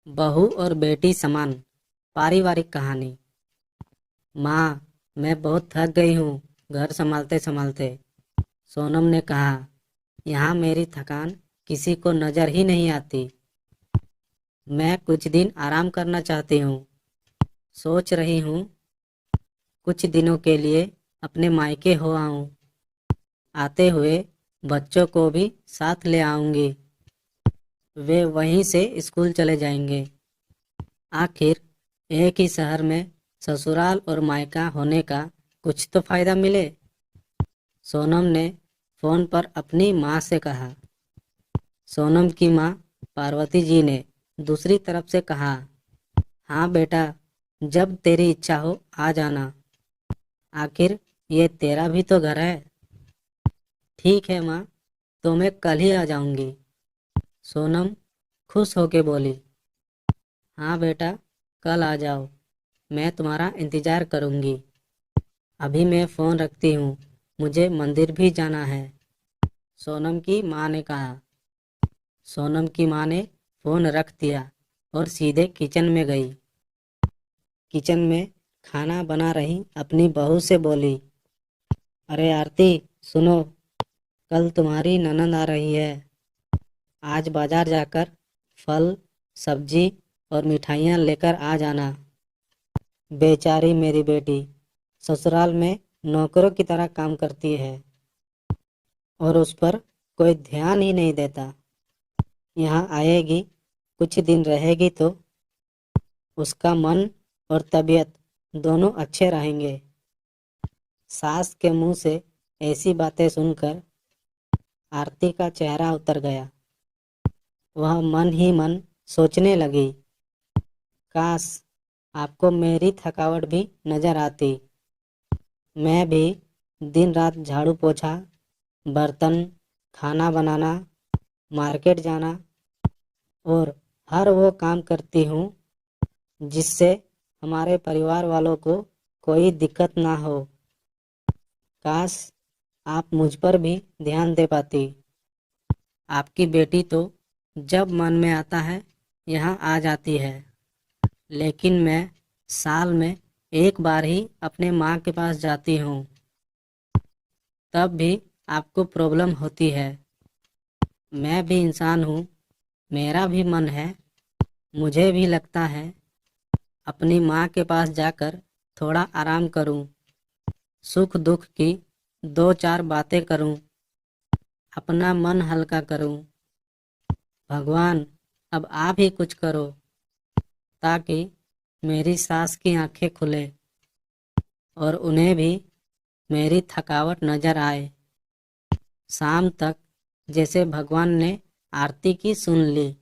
बहू और बेटी समान पारिवारिक कहानी। माँ, मैं बहुत थक गई हूँ घर संभालते संभालते। सोनम ने कहा, यहाँ मेरी थकान किसी को नजर ही नहीं आती। मैं कुछ दिन आराम करना चाहती हूँ। सोच रही हूँ कुछ दिनों के लिए अपने मायके हो आऊँ। आते हुए बच्चों को भी साथ ले आऊंगी। वे वहीं से स्कूल चले जाएंगे। आखिर एक ही शहर में ससुराल और मायका होने का कुछ तो फायदा मिले। सोनम ने फोन पर अपनी माँ से कहा। सोनम की माँ पार्वती जी ने दूसरी तरफ से कहा, हाँ बेटा, जब तेरी इच्छा हो आ जाना। आखिर ये तेरा भी तो घर है। ठीक है माँ, तो मैं कल ही आ जाऊंगी। सोनम खुश होके बोली, हाँ बेटा, कल आ जाओ, मैं तुम्हारा इंतजार करूंगी। अभी मैं फ़ोन रखती हूँ, मुझे मंदिर भी जाना है। सोनम की माँ ने कहा। सोनम की माँ ने फ़ोन रख दिया और सीधे किचन में गई। किचन में खाना बना रही अपनी बहू से बोली, अरे आरती, सुनो, कल तुम्हारी ननद आ रही है। आज बाजार जाकर फल, सब्जी और मिठाइयाँ लेकर आ जाना। बेचारी मेरी बेटी ससुराल में नौकरों की तरह काम करती है और उस पर कोई ध्यान ही नहीं देता। यहाँ आएगी, कुछ दिन रहेगी तो उसका मन और तबीयत दोनों अच्छे रहेंगे। सास के मुंह से ऐसी बातें सुनकर आरती का चेहरा उतर गया। वह मन ही मन सोचने लगी, काश आपको मेरी थकावट भी नजर आती। मैं भी दिन रात झाड़ू पोछा, बर्तन, खाना बनाना, मार्केट जाना और हर वो काम करती हूँ जिससे हमारे परिवार वालों को कोई दिक्कत ना हो। काश आप मुझ पर भी ध्यान दे पाती। आपकी बेटी तो जब मन में आता है यहाँ आ जाती है, लेकिन मैं साल में एक बार ही अपने माँ के पास जाती हूँ। तब भी आपको प्रॉब्लम होती है। मैं भी इंसान हूँ, मेरा भी मन है। मुझे भी लगता है अपनी माँ के पास जाकर थोड़ा आराम करूँ, सुख दुख की दो चार बातें करूँ, अपना मन हल्का करूँ। भगवान, अब आप ही कुछ करो ताकि मेरी सास की आंखें खुले और उन्हें भी मेरी थकावट नजर आए। शाम तक जैसे भगवान ने आरती की सुन ली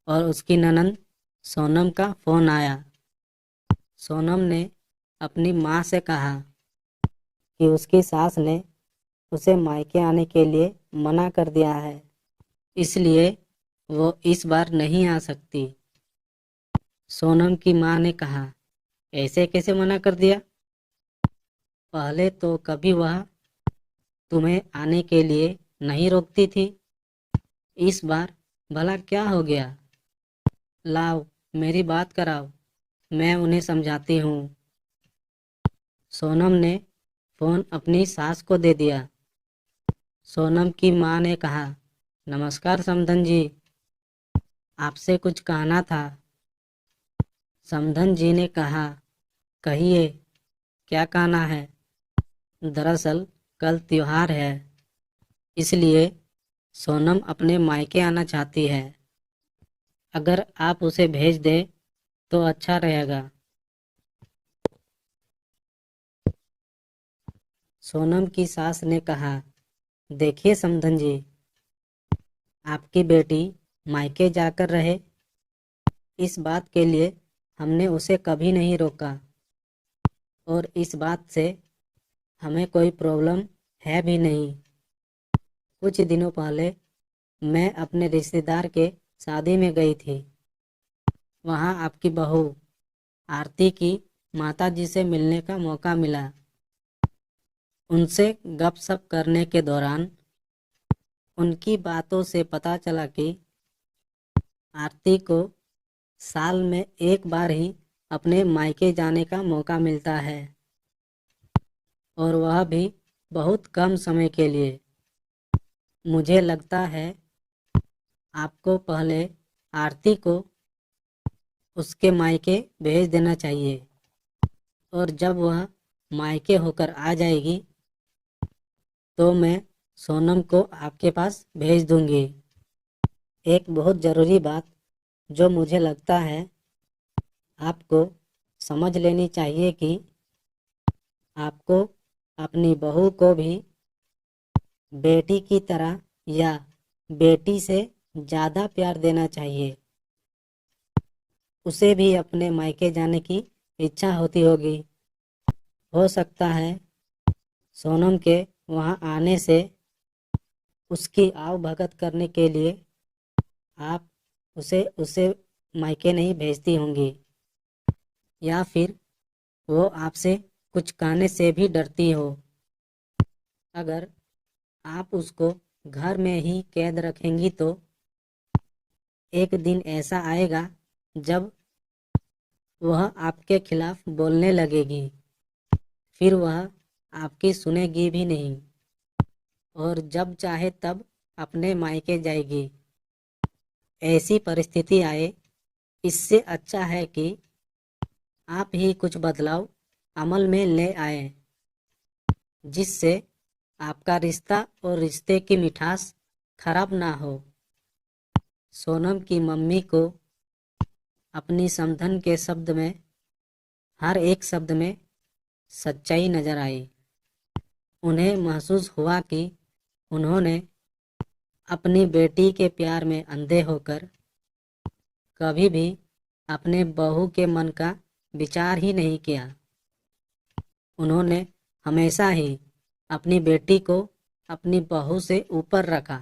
और उसकी ननद सोनम का फोन आया। सोनम ने अपनी माँ से कहा कि उसकी सास ने उसे मायके आने के लिए मना कर दिया है, इसलिए वो इस बार नहीं आ सकती। सोनम की माँ ने कहा, ऐसे कैसे मना कर दिया? पहले तो कभी वह तुम्हें आने के लिए नहीं रोकती थी, इस बार भला क्या हो गया? लाओ, मेरी बात कराओ, मैं उन्हें समझाती हूँ। सोनम ने फोन अपनी सास को दे दिया। सोनम की माँ ने कहा, नमस्कार समधन जी, आपसे कुछ कहना था। समधन जी ने कहा, कहिए, क्या कहना है? दरअसल कल त्योहार है, इसलिए सोनम अपने मायके आना चाहती है। अगर आप उसे भेज दें तो अच्छा रहेगा। सोनम की सास ने कहा, देखिए समधन जी, आपकी बेटी मायके जाकर रहे, इस बात के लिए हमने उसे कभी नहीं रोका और इस बात से हमें कोई प्रॉब्लम है भी नहीं। कुछ दिनों पहले मैं अपने रिश्तेदार के शादी में गई थी। वहाँ आपकी बहू आरती की माताजी से मिलने का मौका मिला। उनसे गपशप करने के दौरान उनकी बातों से पता चला कि आरती को साल में एक बार ही अपने मायके जाने का मौका मिलता है, और वह भी बहुत कम समय के लिए। मुझे लगता है आपको पहले आरती को उसके मायके भेज देना चाहिए, और जब वह मायके होकर आ जाएगी तो मैं सोनम को आपके पास भेज दूंगी। एक बहुत ज़रूरी बात जो मुझे लगता है आपको समझ लेनी चाहिए कि आपको अपनी बहू को भी बेटी की तरह या बेटी से ज़्यादा प्यार देना चाहिए। उसे भी अपने मायके जाने की इच्छा होती होगी। हो सकता है सोनम के वहाँ आने से उसकी आव भगत करने के लिए आप उसे उसे मायके नहीं भेजती होंगी, या फिर वो आपसे कुछ कहने से भी डरती हो। अगर आप उसको घर में ही कैद रखेंगी तो एक दिन ऐसा आएगा जब वह आपके खिलाफ बोलने लगेगी। फिर वह आपकी सुनेगी भी नहीं, और जब चाहे तब अपने मायके जाएगी। ऐसी परिस्थिति आए, इससे अच्छा है कि आप ही कुछ बदलाव अमल में ले आए, जिससे आपका रिश्ता और रिश्ते की मिठास खराब ना हो। सोनम की मम्मी को अपनी समधन के शब्द में, हर एक शब्द में सच्चाई नजर आई। उन्हें महसूस हुआ कि उन्होंने अपनी बेटी के प्यार में अंधे होकर कभी भी अपने बहू के मन का विचार ही नहीं किया। उन्होंने हमेशा ही अपनी बेटी को अपनी बहू से ऊपर रखा।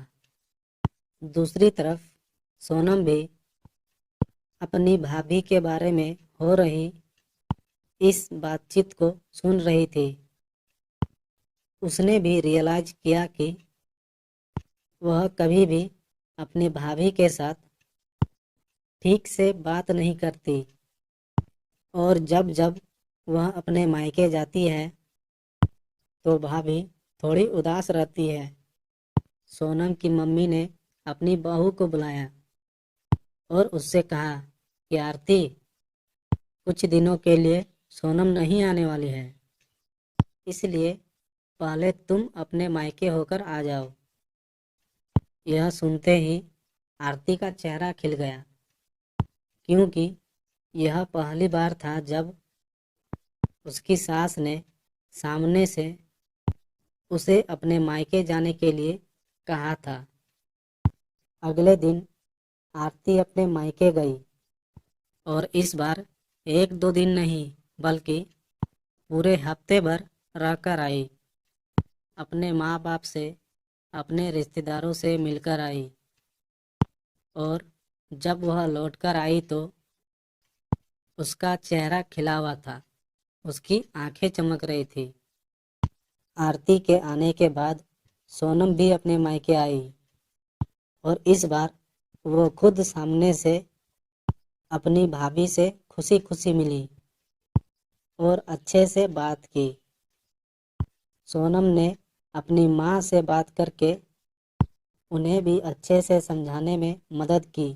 दूसरी तरफ सोनम भी अपनी भाभी के बारे में हो रही इस बातचीत को सुन रही थी। उसने भी रियलाइज किया कि वह कभी भी अपनी भाभी के साथ ठीक से बात नहीं करती, और जब जब वह अपने मायके जाती है तो भाभी थोड़ी उदास रहती है। सोनम की मम्मी ने अपनी बहू को बुलाया और उससे कहा कि आरती, कुछ दिनों के लिए सोनम नहीं आने वाली है, इसलिए पहले तुम अपने मायके होकर आ जाओ। यह सुनते ही आरती का चेहरा खिल गया, क्योंकि यह पहली बार था जब उसकी सास ने सामने से उसे अपने मायके जाने के लिए कहा था। अगले दिन आरती अपने मायके गई, और इस बार एक दो दिन नहीं बल्कि पूरे हफ्ते भर रहकर आई। अपने माँ बाप से, अपने रिश्तेदारों से मिलकर आई, और जब वह लौटकर आई तो उसका चेहरा खिला हुआ था, उसकी आंखें चमक रही थी। आरती के आने के बाद सोनम भी अपने मायके आई, और इस बार वो खुद सामने से अपनी भाभी से खुशी खुशी मिली और अच्छे से बात की। सोनम ने अपनी माँ से बात करके उन्हें भी अच्छे से समझाने में मदद की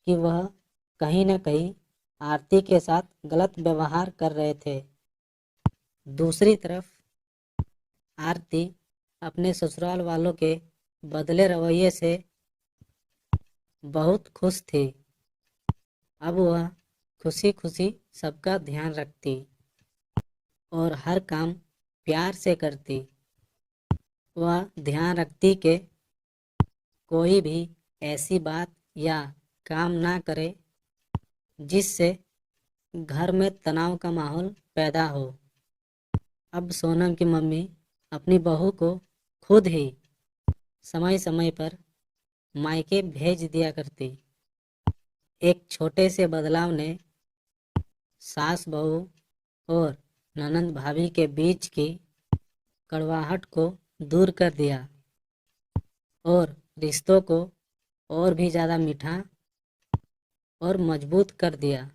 कि वह कहीं न कहीं आरती के साथ गलत व्यवहार कर रहे थे। दूसरी तरफ आरती अपने ससुराल वालों के बदले रवैये से बहुत खुश थी। अब वह खुशी खुशी सबका ध्यान रखती और हर काम प्यार से करती। वह ध्यान रखती कि कोई भी ऐसी बात या काम ना करे जिससे घर में तनाव का माहौल पैदा हो। अब सोनम की मम्मी अपनी बहू को खुद ही समय समय पर मायके भेज दिया करती। एक छोटे से बदलाव ने सास बहू और ननंद भाभी के बीच की कड़वाहट को दूर कर दिया और रिश्तों को और भी ज़्यादा मीठा और मजबूत कर दिया।